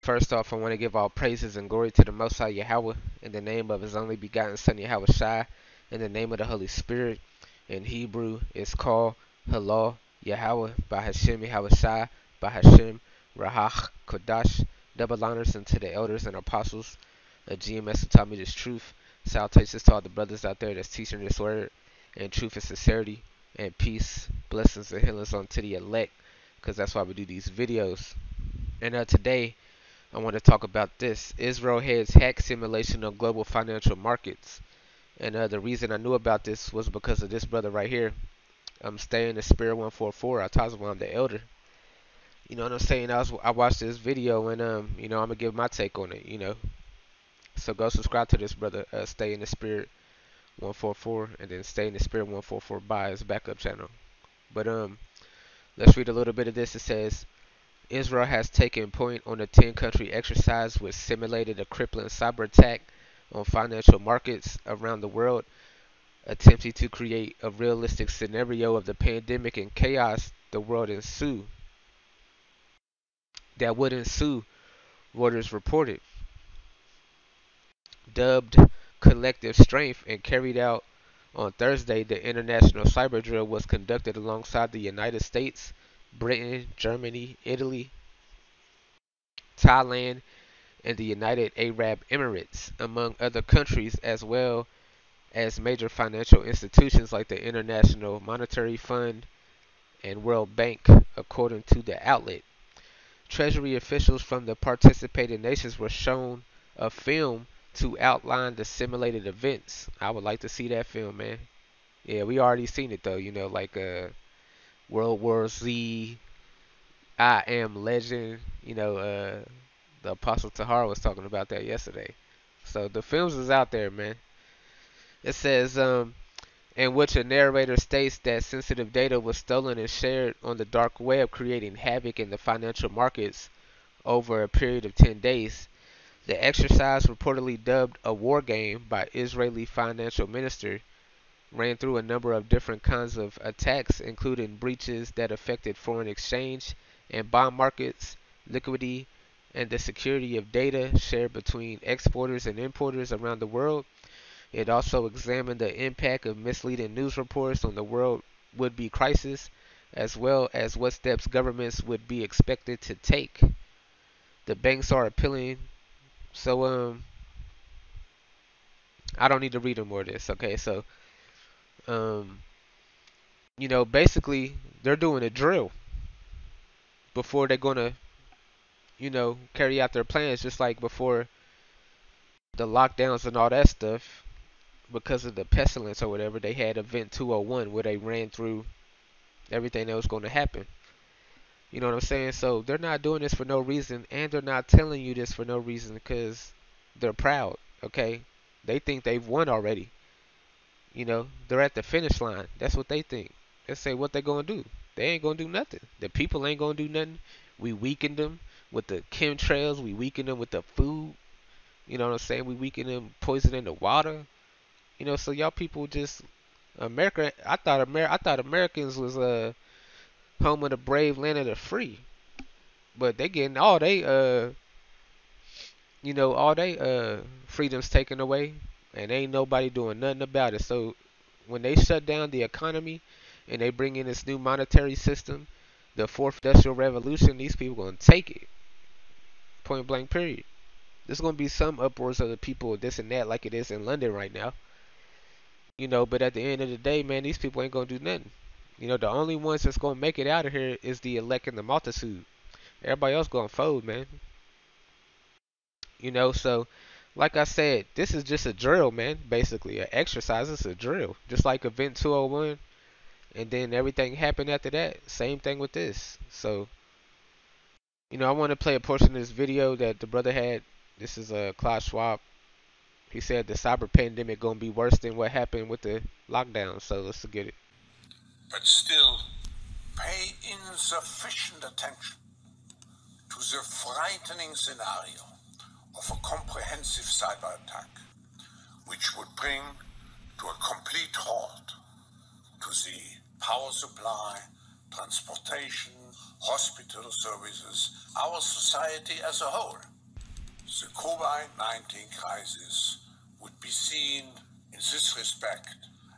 First off, I want to give all praises and glory to the Most High Yahawah in the name of His only begotten Son YAHAWASHI, in the name of the Holy Spirit. In Hebrew, it's called Holy YAHAWAH by Hashem YAHAWASHI by Hashem Rahach Kodash. Double honors unto the elders and apostles of GMS who taught me this truth. Salutations to all the brothers out there that's teaching this word and truth and sincerity and peace, blessings and healings unto the elect, because that's why we do these videos. And today, I want to talk about this. Israel heads hack simulation of global financial markets. And the reason I knew about this was because of this brother right here. I'm staying in the Spirit 144. I told him I'm the elder. You know what I'm saying? I watched this video and I'm gonna give my take on it. So go subscribe to this brother. Stay in the Spirit 144, and then Stay in the Spirit 144 by his backup channel. But let's read a little bit of this. It says, Israel has taken point on a 10-country exercise which simulated a crippling cyber attack on financial markets around the world, attempting to create a realistic scenario of the pandemic and chaos that would ensue, Reuters reported. Dubbed Collective Strength and carried out on Thursday, the international cyber drill was conducted alongside the United States, Britain, Germany, Italy, Thailand, and the United Arab Emirates, among other countries, as well as major financial institutions like the International Monetary Fund and World Bank, according to the outlet. Treasury officials from the participating nations were shown a film to outline the simulated events. I would like to see that film, man. Yeah, we already seen it though, like World War Z, I Am Legend, the Apostle Tahar was talking about that yesterday. So the films is out there, man. It says, in which a narrator states that sensitive data was stolen and shared on the dark web, creating havoc in the financial markets over a period of 10 days. The exercise, reportedly dubbed a war game by Israeli financial minister, ran through a number of different kinds of attacks, including breaches that affected foreign exchange and bond markets, liquidity, and the security of data shared between exporters and importers around the world. It also examined the impact of misleading news reports on the world would-be crisis, as well as what steps governments would be expected to take. The banks are appealing. So I don't need to read more of this. Okay, so basically they're doing a drill before they're gonna carry out their plans, just like before the lockdowns and all that stuff. Because of the pestilence or whatever, they had Event 201 where they ran through everything that was going to happen. You know what I'm saying? So they're not doing this for no reason, and they're not telling you this for no reason because they're proud. Okay, they think they've won already. They're at the finish line. That's what they think. They say what they gonna do. They ain't gonna do nothing. The people ain't gonna do nothing. We weakened them with the chemtrails. We weakened them with the food. You know what I'm saying? We weakened them poisoning the water. So y'all people just America. I thought Americans was home of the brave, land of the free, but they getting all they freedoms taken away, and ain't nobody doing nothing about it. So when they shut down the economy and they bring in this new monetary system, the fourth industrial revolution, these people gonna take it. Point blank. Period. There's gonna be some uproars of the people, this and that, like it is in London right now. But at the end of the day, man, these people ain't gonna do nothing. The only ones that's gonna make it out of here is the elect and the multitude. Everybody else gonna fold, man. So like I said, this is just a drill, man. Basically, an exercise. It's a drill, just like Event 201, and then everything happened after that. Same thing with this. So, I want to play a portion of this video that the brother had. This is Klaus Schwab. He said the cyber pandemic gonna be worse than what happened with the lockdown. So let's get it. But still, pay insufficient attention to the frightening scenario of a comprehensive cyber attack, which would bring to a complete halt to the power supply, transportation, hospital services, our society as a whole. The COVID-19 crisis would be seen in this respect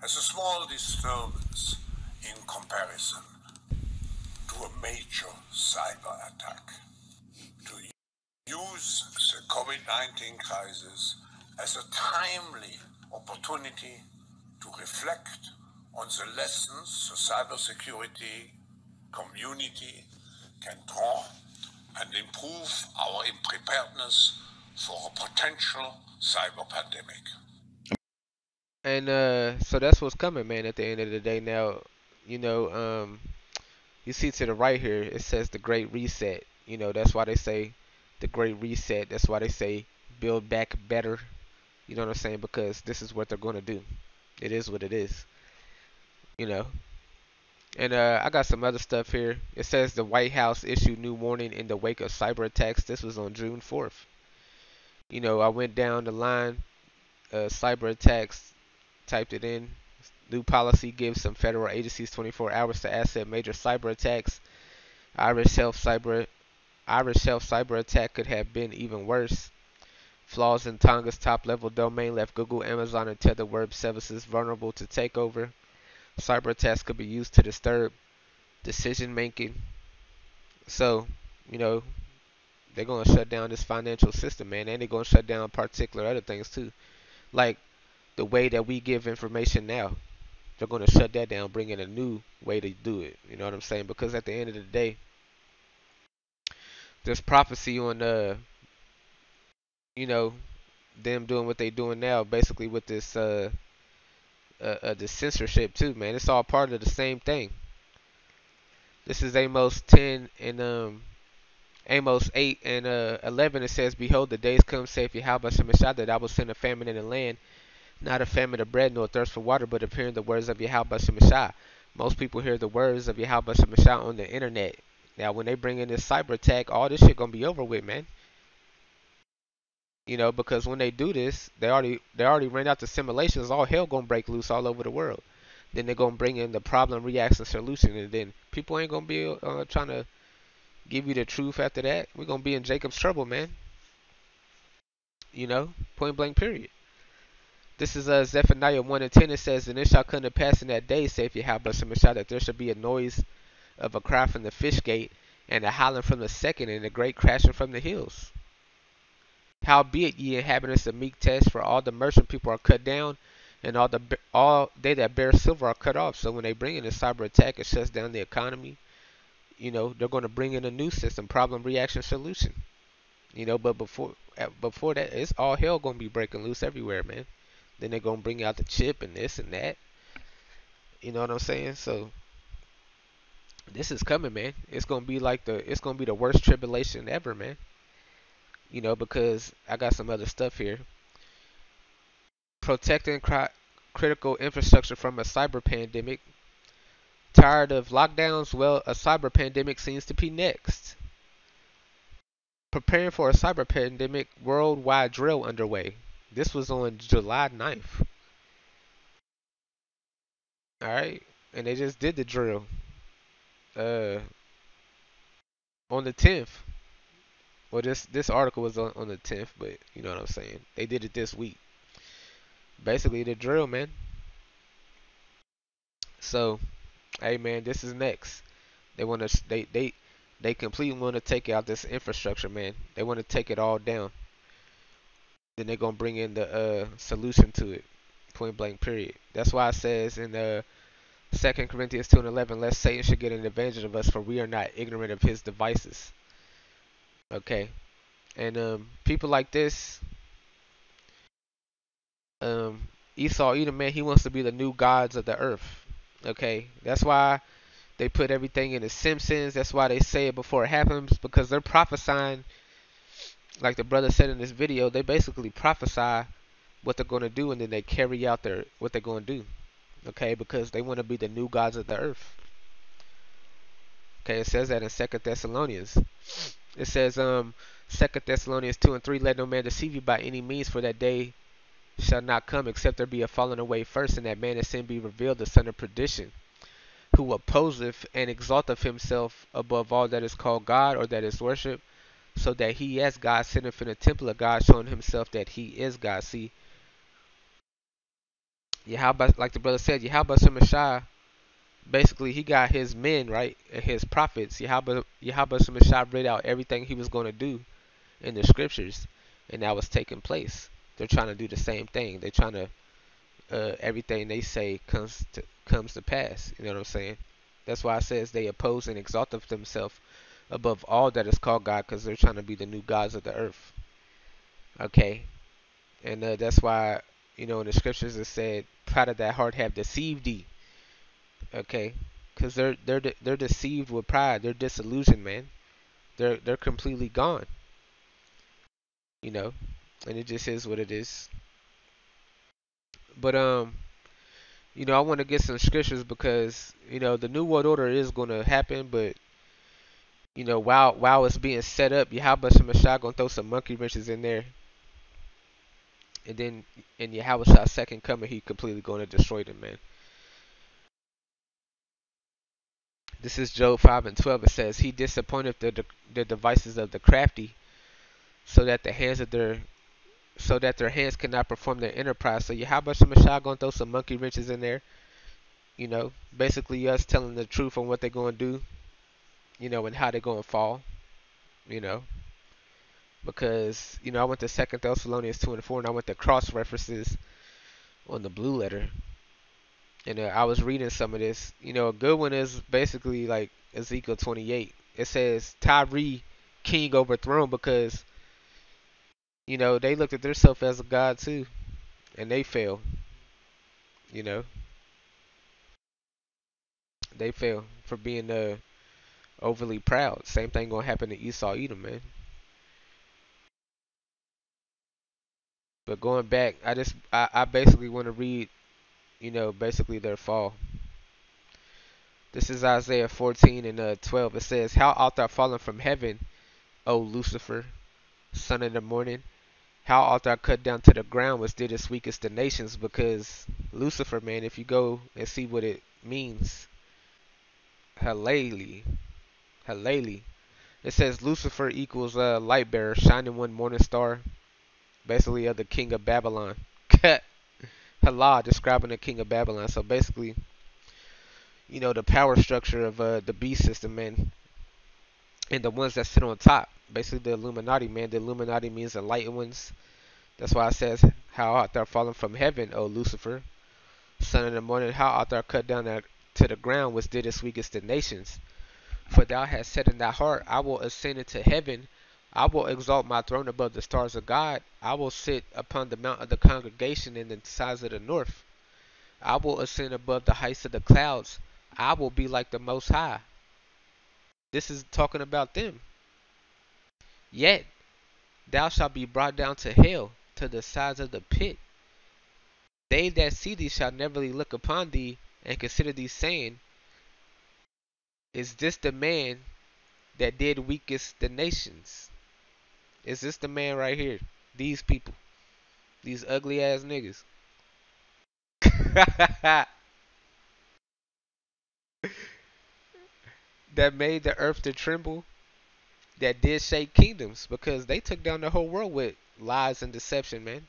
as a small disturbance in comparison to a major cyber attack. To use the COVID-19 crisis as a timely opportunity to reflect on the lessons the cybersecurity community can draw and improve our preparedness for a potential cyber pandemic. And so that's what's coming, man. At the end of the day, now, you know, you see to the right here, it says the Great Reset. You know, that's why they say the Great Reset. That's why they say build back better. You know what I'm saying? Because this is what they're going to do. It is what it is. You know. And I got some other stuff here. It says the White House issued new warning in the wake of cyber attacks. This was on June 4th. You know, I went down the line. Cyber attacks. Typed it in. New policy gives some federal agencies 24 hours to asset major cyber attacks. Irish Health cyber attack could have been even worse. Flaws in Tonga's top-level domain left Google, Amazon, and Tether web services vulnerable to takeover. Cyber attacks could be used to disturb decision making. So, you know, they're gonna shut down this financial system, man, and they're gonna shut down particular other things too, like the way that we give information now. They're gonna shut that down, bring in a new way to do it. You know what I'm saying? Because at the end of the day, there's prophecy on you know, them doing what they doing now, basically with this censorship too, man. It's all part of the same thing. This is Amos 10 and Amos 8 and 11. It says, "Behold, the days come, saith Yahweh Shemashah, that I will send a famine in the land, not a famine of bread nor thirst for water, but of hearing the words of Yahweh Shemashah." Most people hear the words of Yahweh Shemashah on the internet. Now, when they bring in this cyber attack, all this shit gonna be over with, man. You know, because when they do this, they already ran out the simulations. All hell gonna break loose all over the world. Then they're gonna bring in the problem, reaction, solution, and then people ain't gonna be trying to give you the truth after that. We're gonna be in Jacob's trouble, man. You know, point blank, period. This is Zephaniah 1 and 10. It says, "And it shall come to pass in that day, saith Yahweh Shemashah, that there shall be a noise of a cry from the fish gate, and a howling from the second, and a great crashing from the hills. Howbeit, ye inhabitants of Meek Tesh, for all the merchant people are cut down, and all they that bear silver are cut off." So when they bring in a cyber attack, it shuts down the economy. You know, they're going to bring in a new system, problem, reaction, solution. You know, but before that, it's all hell going to be breaking loose everywhere, man. Then they're going to bring out the chip and this and that. You know what I'm saying? So this is coming, man. It's going to be the worst tribulation ever, man. You know, because I got some other stuff here. Protecting critical infrastructure from a cyber pandemic. Tired of lockdowns? Well, a cyber pandemic seems to be next. Preparing for a cyber pandemic, worldwide drill underway. This was on July 9th. Alright? And they just did the drill uh, on the 10th. Well, this article was on the 10th, but you know what I'm saying. They did it this week. Basically, the drill, man. So, hey, man, this is next. They want to they completely want to take out this infrastructure, man. They want to take it all down. Then they're gonna bring in the solution to it. Point blank. Period. That's why it says in 2 Corinthians 2 and 11, "Lest Satan should get an advantage of us, for we are not ignorant of his devices." Okay. And people like this, Esau Edom, man, he wants to be the new gods of the earth. Okay. That's why they put everything in the Simpsons. That's why they say it before it happens, because they're prophesying. Like the brother said in this video, they basically prophesy what they're going to do, and then they carry out what they're going to do. Okay, because they want to be the new gods of the earth. Okay, it says that in 2 Thessalonians. It says 2 Thessalonians 2 and 3, "Let no man deceive you by any means, for that day shall not come, except there be a falling away first, and that man of sin be revealed, the son of perdition, who opposeth and exalteth himself above all that is called God, or that is worshipped, so that he as God sitteth in the temple of God, showing himself that he is God. See, Yahweh, like the brother said, Yahweh Shemashah, basically he got his men, right, and his prophets. Yahweh Shemashah read out everything he was going to do in the scriptures, and that was taking place. They're trying to do the same thing. They're trying to everything they say comes to pass. You know what I'm saying? That's why it says they oppose and exalt themselves above all that is called God, because they're trying to be the new gods of the earth. Okay, and that's why in the scriptures it said, "Pride of that heart have deceived thee." Okay, because they're deceived with pride. They're disillusioned, man. They're completely gone. You know, and it just is what it is. But I want to get some scriptures because the new world order is going to happen, but while it's being set up, Yahweh Shemashah gonna throw some monkey wrenches in there, and then in Yahweh's second coming, he completely going to destroy them, man. This is Job 5:12. It says, "He disappointeth the devices of the crafty, so that their hands cannot perform their enterprise." So Yahweh Shemashah gonna throw some monkey wrenches in there. Basically us telling the truth on what they're gonna do, and how they're gonna fall. You know, because I went to Second Thessalonians 2:4, and I went to cross references on the blue letter, and I was reading some of this. A good one is basically like Ezekiel 28. It says Tyree king overthrown because they looked at themselves as a god too, and they fell. You know, they fell for being overly proud. Same thing gonna happen to Esau, Edom, man. But going back, I basically want to read basically their fall. This is Isaiah 14 and 12. It says, "How art thou fallen from heaven, O Lucifer, son of the morning? How art thou cut down to the ground, which didst weakest the nations?" Because Lucifer, man, if you go and see what it means, Halali, Halali. It says Lucifer equals light bearer, shining one morning star, basically of the king of Babylon. Hala describing the king of Babylon. So basically, the power structure of the beast system, man, and the ones that sit on top. Basically, the Illuminati, man. The Illuminati means the light ones. That's why it says, "How art thou fallen from heaven, O Lucifer, son of the morning? How art thou cut down to the ground, which didst weakest the nations? For thou hast said in thy heart, I will ascend into heaven. I will exalt my throne above the stars of God. I will sit upon the mount of the congregation in the sides of the north. I will ascend above the heights of the clouds. I will be like the Most High." This is talking about them. "Yet thou shalt be brought down to hell, to the sides of the pit. They that see thee shall neverly look upon thee, and consider thee, saying, Is this the man that did weakest the nations?" Is this the man right here? These people. These ugly ass niggas. That made the earth to tremble, that did shake kingdoms, because they took down the whole world with lies and deception, man.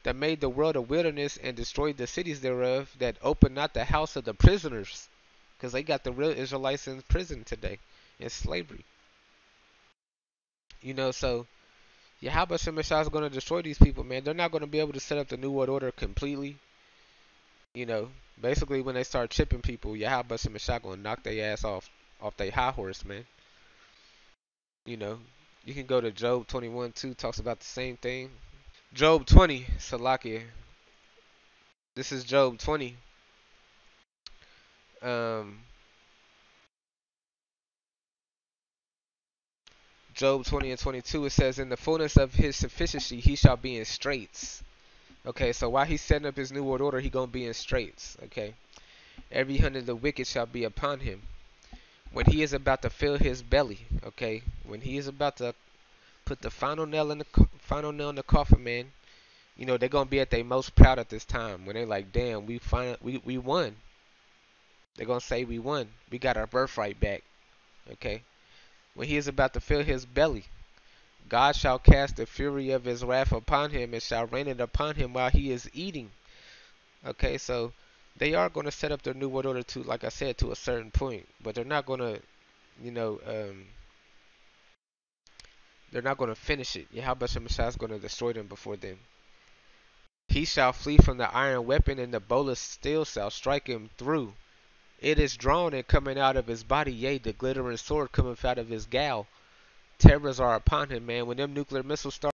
That made the world a wilderness and destroyed the cities thereof, that opened not the house of the prisoners, because they got the real Israelites in prison today, in slavery. So Yahweh Shemashah is going to destroy these people, man. They're not going to be able to set up the New World Order completely. You know, Basically when they start chipping people, Yahweh Shemashah going to knock their ass off their high horse, man. You know, you can go to Job 21 2, talks about the same thing. Job 20, Salakia. This is Job 20. Um, Job 20 and 22, it says, "In the fullness of his sufficiency he shall be in straits." Okay, so while he's setting up his new world order, he gonna be in straits. Okay, "Every hand of the wicked shall be upon him, when he is about to fill his belly." Okay, when he is about to put the final nail in the coffin, man. They're gonna be at their most proud at this time, when they're like, "Damn, we won." They're gonna say, "We won. We got our birthright back." Okay, when he is about to fill his belly, God shall cast the fury of his wrath upon him and shall rain it upon him while he is eating. Okay, so they are going to set up their new world order to, like I said, to a certain point, but they're not going to, you know, they're not going to finish it. Yahawashi is going to destroy them before then. He shall flee from the iron weapon, and the bow of steel shall strike him through. It is drawn and coming out of his body, yea, the glittering sword cometh out of his gal. Terrors are upon him, man. When them nuclear missiles start